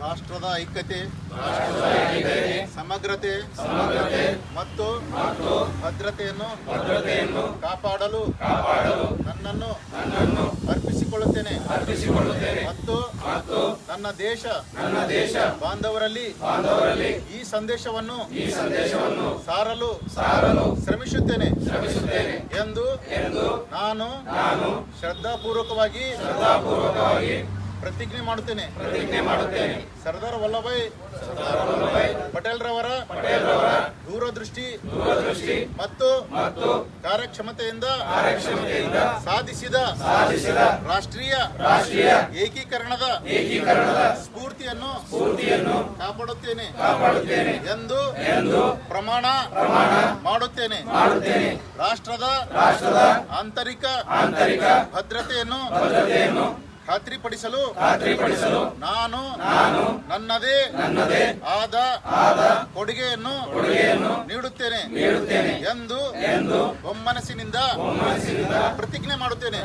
ರಾಷ್ಟ್ರದ ಐಕ್ಯತೆ, ಸಮಗ್ರತೆ ಮತ್ತು ಭದ್ರತೆಯನ್ನು ಕಾಪಾಡಲು ನನ್ನನ್ನು ಅರ್ಪಿಸಿಕೊಳ್ಳುತ್ತೇನೆ ಮತ್ತು ನನ್ನ ದೇಶ ಬಾಂಧವರಲ್ಲಿ ಈ ಸಂದೇಶವನ್ನು ಸಾರಲು ಶ್ರಮಿಸುತ್ತೇನೆ ಎಂದು ನಾನು ಶ್ರದ್ಧಾಪೂರ್ವಕವಾಗಿ ಪ್ರತಿಜ್ಞೆ ಮಾಡುತ್ತೇನೆ. ಸರ್ದಾರ್ ವಲ್ಲಭಾಯ್ ಪಟೇಲ್ ರವರ ದೂರದೃಷ್ಟಿ ಮತ್ತು ಕಾರ್ಯಕ್ಷಮತೆಯಿಂದ ಸಾಧಿಸಿದ ರಾಷ್ಟ್ರೀಯ ಏಕೀಕರಣದ ಸ್ಫೂರ್ತಿಯನ್ನು ಕಾಪಾಡುತ್ತೇನೆ ಎಂದು ಪ್ರಮಾಣ ಮಾಡುತ್ತೇನೆ. ರಾಷ್ಟ್ರದ ಆಂತರಿಕ ಭದ್ರತೆಯನ್ನು ಖಾತ್ರಿಪಡಿಸಲು ನಾನು ನನ್ನದೇ ಆದ ಕೊಡುಗೆಯನ್ನು ನೀಡುತ್ತೇನೆ ಎಂದು ಒಮ್ಮನಸ್ಸಿನಿಂದ ಪ್ರತಿಜ್ಞೆ ಮಾಡುತ್ತೇನೆ.